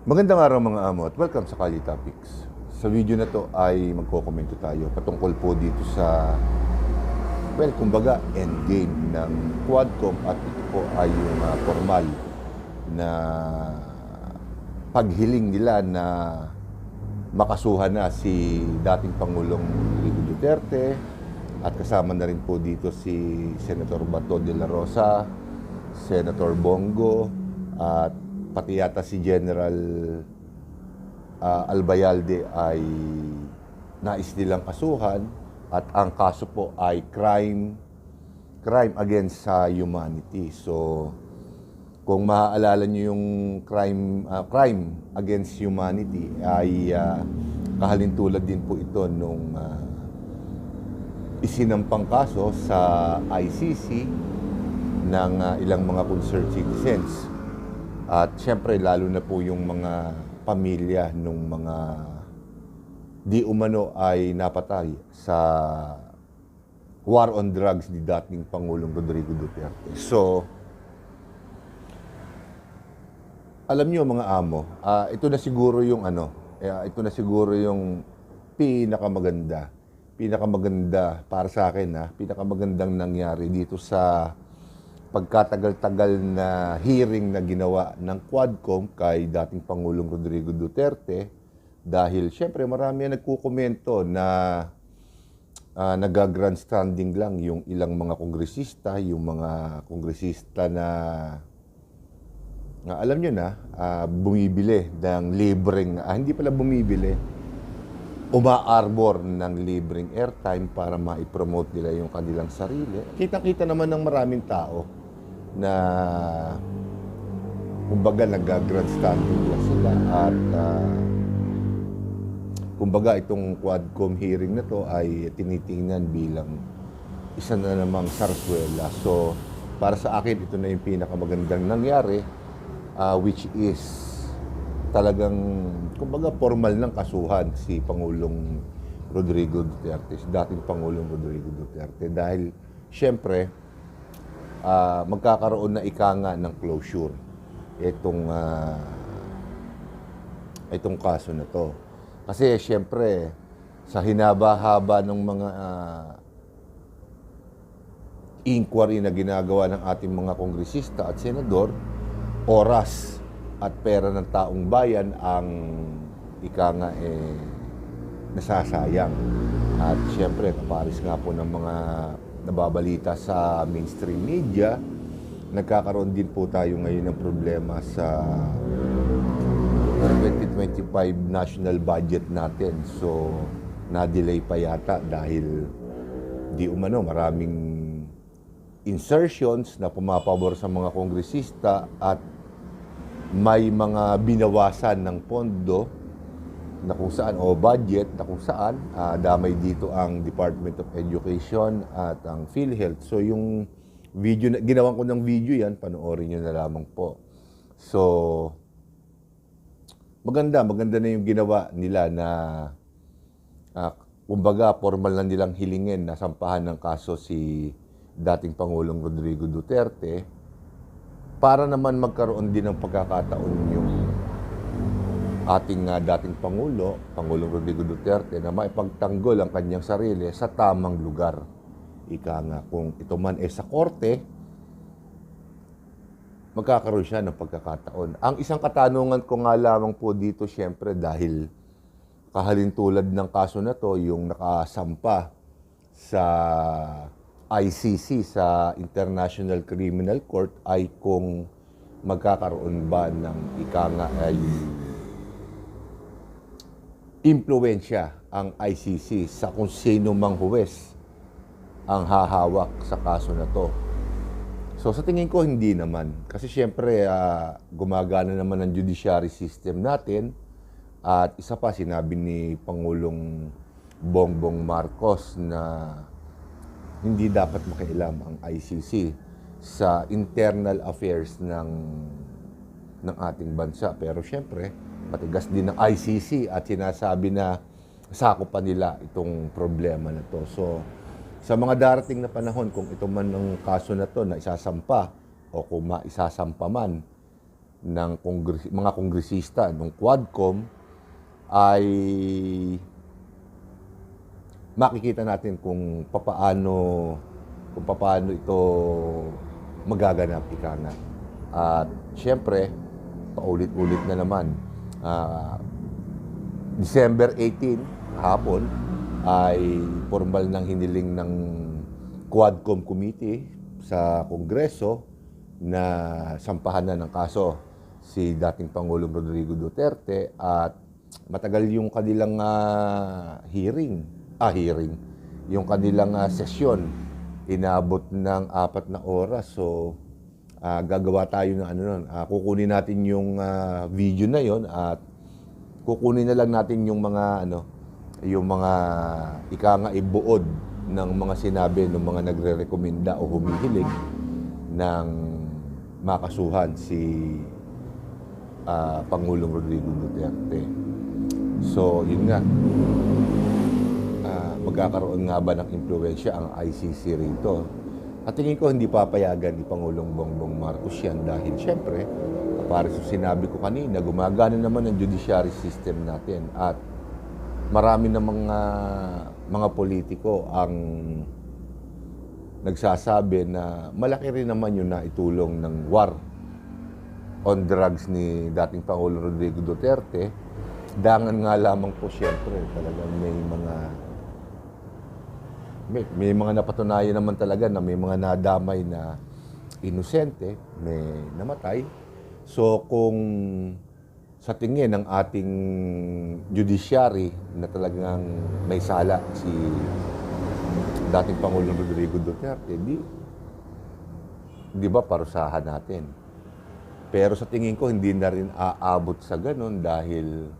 Magandang araw mga amo at welcome sa Kali Topics. Sa video na to ay magkokomento tayo patungkol po dito sa, kumbaga endgame ng Quadcom at ito po ay yung formal na paghiling nila na makasuhan na si dating Pangulong Rodrigo Duterte at kasama na rin po dito si Senator Bato de la Rosa, Senator Bongo at pati yata si General Albayalde ay nais nilang kasuhan at ang kaso po ay crime against sa humanity. So kung maaalala niyo yung crime against humanity ay kahalintulad din po ito nung isinampang kaso sa ICC ng ilang mga concerned citizens. At syempre, lalo na po yung mga pamilya nung mga di umano ay napatay sa war on drugs ni dating Pangulong Rodrigo Duterte. So, alam niyo mga amo, ito na siguro yung pinakamaganda para sa akin, pinakamagandang nangyari dito sa pagkatagal-tagal na hearing na ginawa ng Quadcom kay dating Pangulong Rodrigo Duterte dahil syempre marami ang nagkukomento na nag-grandstanding lang yung ilang mga kongresista, na alam nyo na, bumibili ng libreng, hindi pala bumibili, uma-arbor ng libreng airtime para ma-promote nila yung kanilang sarili. Kitang-kita naman ng maraming tao na kumbaga nag-grandstanding lang sila at kumbaga itong Quadcom hearing na to ay tinitingnan bilang isa na namang sarswela. So para sa akin ito na yung pinakamagandang nangyari, which is talagang kumbaga formal ng kasuhan si Pangulong Rodrigo Duterte, si dating Pangulong Rodrigo Duterte dahil syempre magkakaroon na nga ng closure itong kaso na to. Kasi syempre sa hinaba-haba ng mga inquiry na ginagawa ng ating mga kongresista at senador, oras at pera ng taong bayan ang nasasayang. At syempre kaparis nga po ng mga nababalita sa mainstream media, nagkakaroon din po tayo ngayon ng problema sa 2025 national budget natin. So, na-delay pa yata dahil di umano maraming insertions na pumapabor sa mga kongresista at may mga binawasan ng pondo na kung saan, o budget na kung saan, damay dito ang Department of Education at ang PhilHealth. So yung video, ginawan ko ng video yan, panoorin nyo na lamang po. So, maganda na yung ginawa nila na, kumbaga, formal na nilang hilingin na sampahan ng kaso si dating Pangulong Rodrigo Duterte para naman magkaroon din ng pagkakataon yung ating dating Pangulong Rodrigo Duterte na maipagtanggol ang kanyang sarili sa tamang lugar. Ika nga, kung ito man sa korte, magkakaroon siya ng pagkakataon. Ang isang katanungan ko nga lamang po dito, syempre, dahil kahalintulad ng kaso na to, yung nakasampa sa ICC, sa International Criminal Court, ay kung magkakaroon ba ng ay impluwensya ang ICC sa kung sino mang huwes ang hahawak sa kaso na to. So sa tingin ko hindi naman. Kasi syempre gumagana naman ang judiciary system natin. At isa pa, sinabi ni Pangulong Bongbong Marcos na hindi dapat makialam ang ICC sa internal affairs ng ating bansa. Pero syempre, matigas din ng ICC at sinasabi na sakop pa nila itong problema na to. So, sa mga darating na panahon, kung ito man ang kaso na to na isasampa o kung maisasampa man, ng mga kongresista ng Quadcom ay makikita natin kung papaano ito magaganap, ika nga. At siyempre, paulit-ulit na naman, December 18, hapon, ay formal ng hiniling ng Quadcom Committee sa Kongreso na sampahan na ng kaso si dating Pangulong Rodrigo Duterte at matagal yung kanilang hearing, yung kanilang sesyon, inabot ng 4 na oras. So, gagawa tayo ng ano nun. Kukunin natin yung video na yon at kukunin na lang natin yung mga ika nga ibuod ng mga sinabi ng mga nagre-rekomenda o humihiling ng makasuhan si Pangulong Rodrigo Duterte. So, yun nga. Magkakaroon nga ba ng impluwensya ang ICC rito? At tingin ko hindi papayagan ni Pangulong Bongbong Marcos yan dahil siyempre, para sa sinabi ko kanina, gumagana naman ang judiciary system natin at marami na mga politiko ang nagsasabi na malaki rin naman yung naitulong ng war on drugs ni dating Pangulong Rodrigo Duterte. Dangan nga lamang po siyempre talagang may mga napatunayan naman talaga na may mga nadamay na inosente, may namatay. So kung sa tingin ng ating judiciary na talagang may sala si dating Pangulong Rodrigo Duterte, di ba parusahan natin? Pero sa tingin ko hindi na rin aabot sa ganun dahil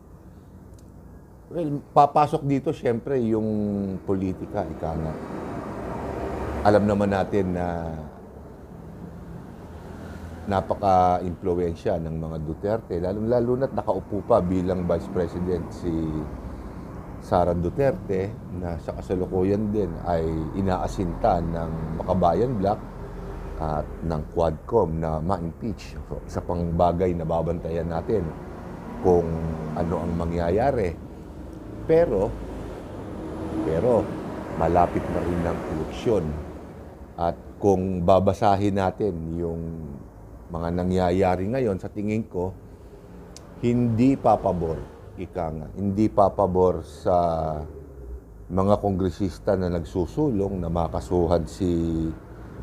papasok dito siyempre yung politika, ika nga. Alam naman natin na napaka-impluwensya ng mga Duterte, lalo na't nakaupo pa bilang Vice President si Sara Duterte na sa kasalukuyan din ay inaasinta ng Makabayan Black at ng Quadcom na ma-impeach. So, isa pang bagay na babantayan natin kung ano ang mangyayari. Pero malapit na rin ang eleksyon. At kung babasahin natin yung mga nangyayari ngayon, sa tingin ko, hindi papabor, hindi papabor sa mga kongresista na nagsusulong na makasuhan si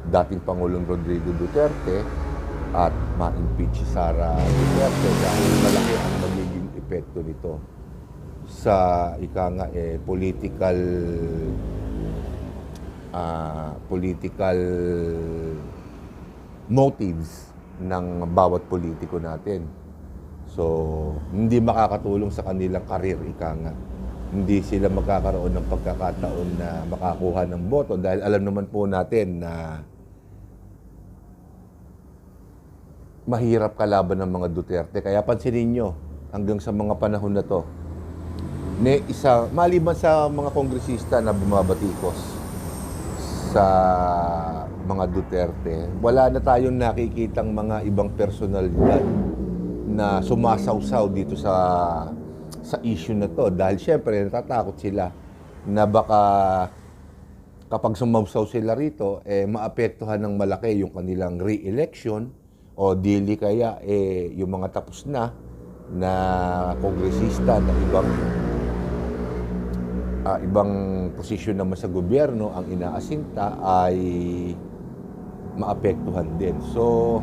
dating Pangulong Rodrigo Duterte at ma-impeach si Sara Duterte dahil malaki ang magiging epekto nito sa political motives ng bawat politiko natin. So, hindi makakatulong sa kanilang karir, Hindi sila magkakaroon ng pagkakataon na makakuha ng boto dahil alam naman po natin na mahirap kalaban ng mga Duterte. Kaya pansinin nyo, hanggang sa mga panahon na to, maliban sa mga kongresista na bumabatikos sa mga Duterte, wala na tayong nakikitang mga ibang personalidad na sumasawsaw dito sa issue na to. Dahil syempre, natatakot sila na baka kapag sumawsaw sila rito, maapektuhan ng malaki yung kanilang re-election o dili kaya yung mga tapos na kongresista na ibang posisyon naman sa gobyerno ang inaasinta ay maapektuhan din. So,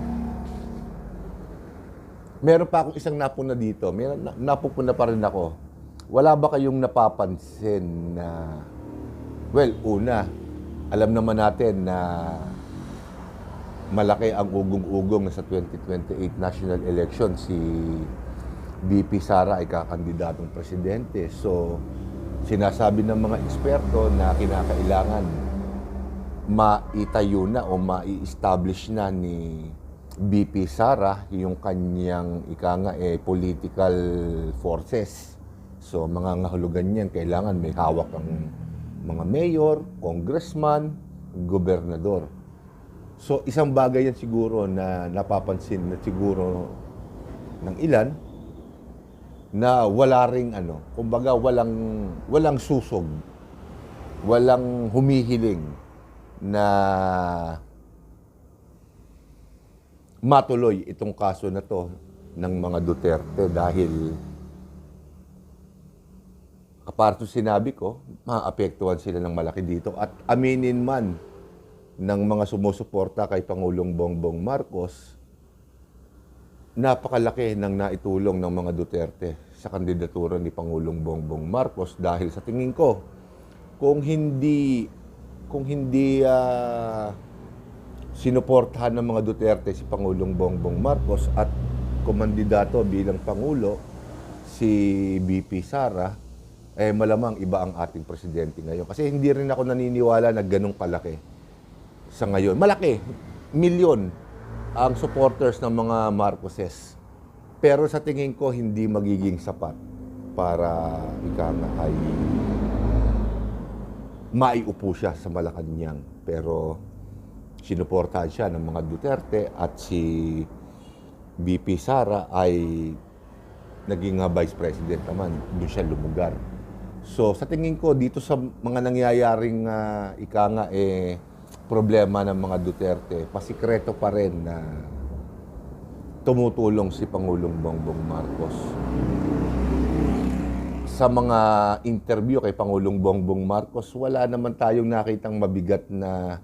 meron pa akong isang napuna dito. Napupuna pa rin ako. Wala ba kayong napapansin na, una, alam naman natin na malaki ang ugong-ugong sa 2028 national election si VP Sara ay kakandidatong presidente. So, sinasabi ng mga eksperto na kinakailangan maitayo na o mai-establish na ni VP Sara yung kanyang political forces. So, mga ngahulugan niyan, kailangan may hawak ang mga mayor, congressman, gobernador. So, isang bagay yan siguro na napapansin na siguro ng ilan na wala ring kumbaga walang susog, walang humihiling na matuloy itong kaso na to ng mga Duterte dahil kaparto sinabi ko, maapektuhan sila ng malaki dito at aminin man ng mga sumusuporta kay Pangulong Bongbong Marcos, napakalaki ng naitulong ng mga Duterte sa kandidatura ni Pangulong Bongbong Marcos dahil sa tingin ko kung hindi sinuportahan ng mga Duterte si Pangulong Bongbong Marcos at kumandidato bilang Pangulo si BP Sara, malamang iba ang ating presidente ngayon. Kasi hindi rin ako naniniwala na ganun kalaki sa ngayon. Malaki, milyon ang supporters ng mga Marcoses. Pero sa tingin ko, hindi magiging sapat para ay maiupo siya sa Malacanang. Pero sinuportahan siya ng mga Duterte at si BP Sara ay naging vice president naman. Doon siya lumugar. So sa tingin ko, dito sa mga nangyayaring problema ng mga Duterte, pasikreto pa rin na tumutulong si Pangulong Bongbong Marcos. Sa mga interview kay Pangulong Bongbong Marcos, wala naman tayong nakitang mabigat na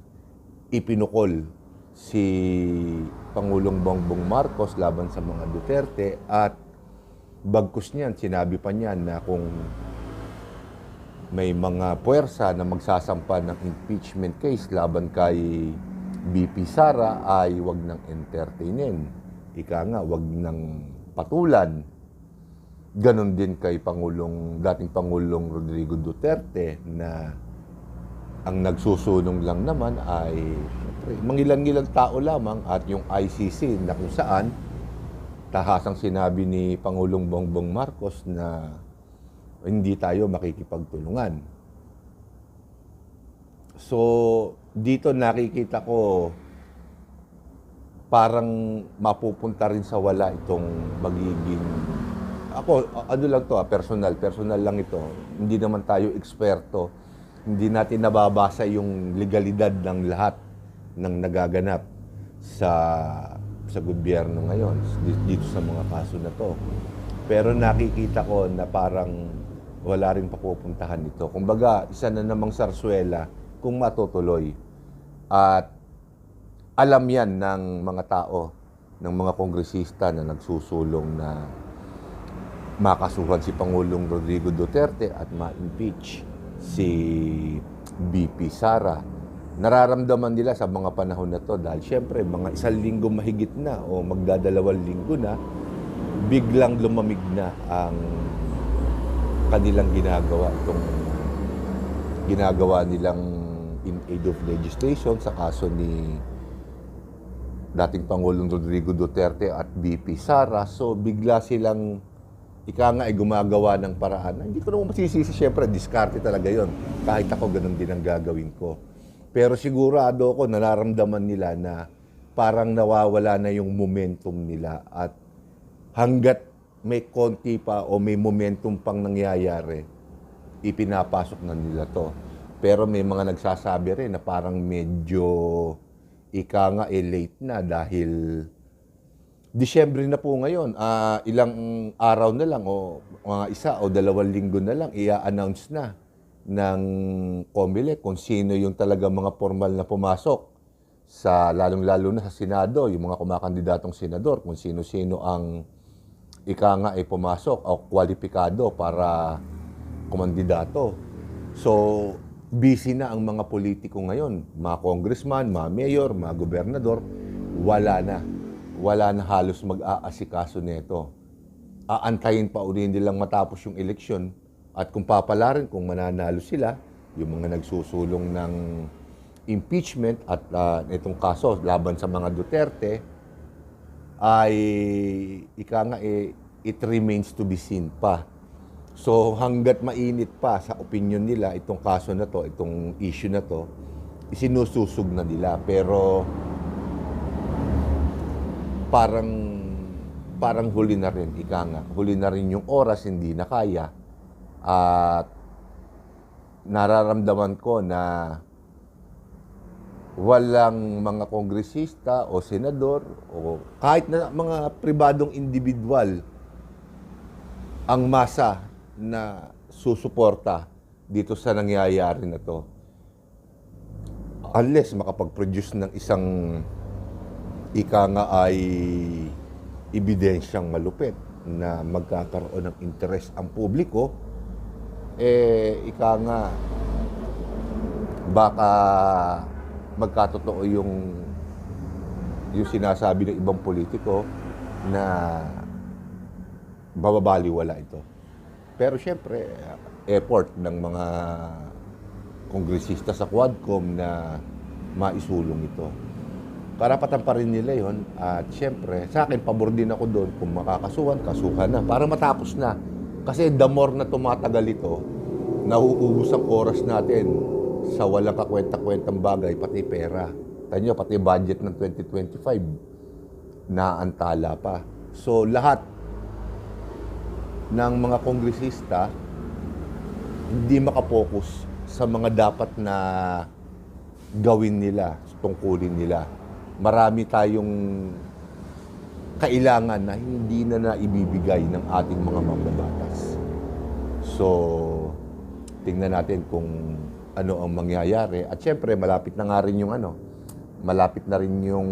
ipinukol si Pangulong Bongbong Marcos laban sa mga Duterte at bagkus niyan, sinabi pa niya na kung may mga puwersa na magsasampa ng impeachment case laban kay BP Sara ay wag nang entertainin. Wag nang patulan. Ganon din kay dating Pangulong Rodrigo Duterte na ang nagsusunong lang naman ay mangilan-ngilang tao lamang at yung ICC na kung saan tahasang sinabi ni Pangulong Bongbong Marcos na hindi tayo makikipagtulungan. So, dito nakikita ko parang mapupunta rin sa wala itong magiging... Ako, lang to, personal lang ito. Hindi naman tayo eksperto. Hindi natin nababasa yung legalidad ng lahat ng nagaganap sa gobyerno ngayon, dito sa mga kaso na to. Pero nakikita ko na parang wala rin papupuntahan ito. Kumbaga, isa na namang sarsuela kung matutuloy. At alam yan ng mga tao, ng mga kongresista na nagsusulong na makasuhan si Pangulong Rodrigo Duterte at ma-impeach si BP Sara. Nararamdaman nila sa mga panahon na to dahil syempre mga 1 linggo mahigit na o magdadalawang linggo na, biglang lumamig na ang kanilang ginagawa nilang in aid of legislation sa kaso ni dating Pangulong Rodrigo Duterte at BP Sara. So bigla silang ay gumagawa ng paraan. Hindi ko naman masisisi, syempre diskarte talaga yon. Kahit ako ganun din ang gagawin ko. Pero sigurado ako nararamdaman nila na parang nawawala na yung momentum nila at hanggat may konti pa o may momentum pang nangyayari, ipinapasok na nila to. Pero may mga nagsasabi rin na parang medyo late na dahil Disyembre na po ngayon. Ilang araw na lang o mga 1 o 2 linggo na lang, i-announce na ng COMELEC kung sino yung talaga mga formal na pumasok sa lalong-lalo na sa Senado, yung mga kumakandidatong senador, kung sino-sino ang pumasok o kwalipikado para kumandidato. So, busy na ang mga politiko ngayon, mga congressman, mga mayor, mga gobernador, wala na halos mag-aasikaso nito. Aantayin pa uli nilang matapos yung eleksyon at kung papalarin, kung mananalo sila, yung mga nagsusulong ng impeachment at itong kaso laban sa mga Duterte, ay it remains to be seen pa. So hanggat mainit pa sa opinion nila itong kaso na to, itong issue na to, isinususog na nila. Pero parang parang huli na rin, ika nga. Huli na rin yung oras, hindi na kaya. At nararamdaman ko na walang mga kongresista o senador o kahit na mga pribadong individual ang masa na susuporta dito sa nangyayari na to. Unless makapag-produce ng isang ika nga ay ebidensyang malupit na magkakaroon ng interes ang publiko, ika nga baka magkatotoo yung sinasabi ng ibang politiko na bababaliwala ito. Pero syempre, effort ng mga kongresista sa Quadcom na maisulong ito. Karapatan pa rin nila yon. At syempre, sa akin, pabor din ako doon. Kung makakasuhan, kasuhan na. Para matapos na. Kasi the more na tumatagal ito, nauubos ang oras natin sa walang kakwenta-kwentang bagay, pati pera. Tanyo, pati budget ng 2025, naantala pa. So, lahat ng mga kongresista hindi makapokus sa mga dapat na gawin nila, tungkulin nila. Marami tayong kailangan na hindi na naibibigay ng ating mga mambabatas. So, tingnan natin kung ano ang mangyayari. At syempre, malapit na nga rin yung malapit na rin yung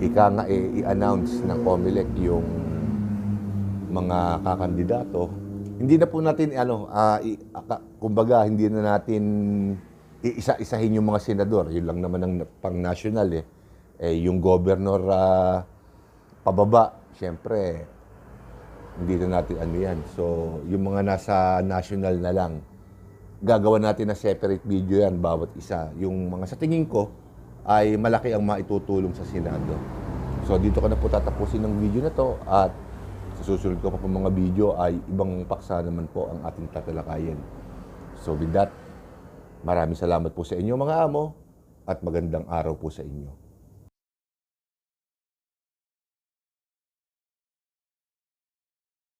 ika nga i-announce ng COMELEC yung mga kakandidato. Hindi na po natin kumbaga hindi na natin iisa-isahin yung mga senador. Yun lang naman ang pang-national yung governor pababa, syempre hindi na natin yan. So, yung mga nasa national na lang, gagawa natin na separate video yan bawat isa. Yung mga sa tingin ko ay malaki ang maitutulong sa Senado. So, dito ko na po tatapusin ng video na to at sa susunod ko pa mga video ay ibang paksa naman po ang ating tatalakayin. So with that, maraming salamat po sa inyo mga amo at magandang araw po sa inyo.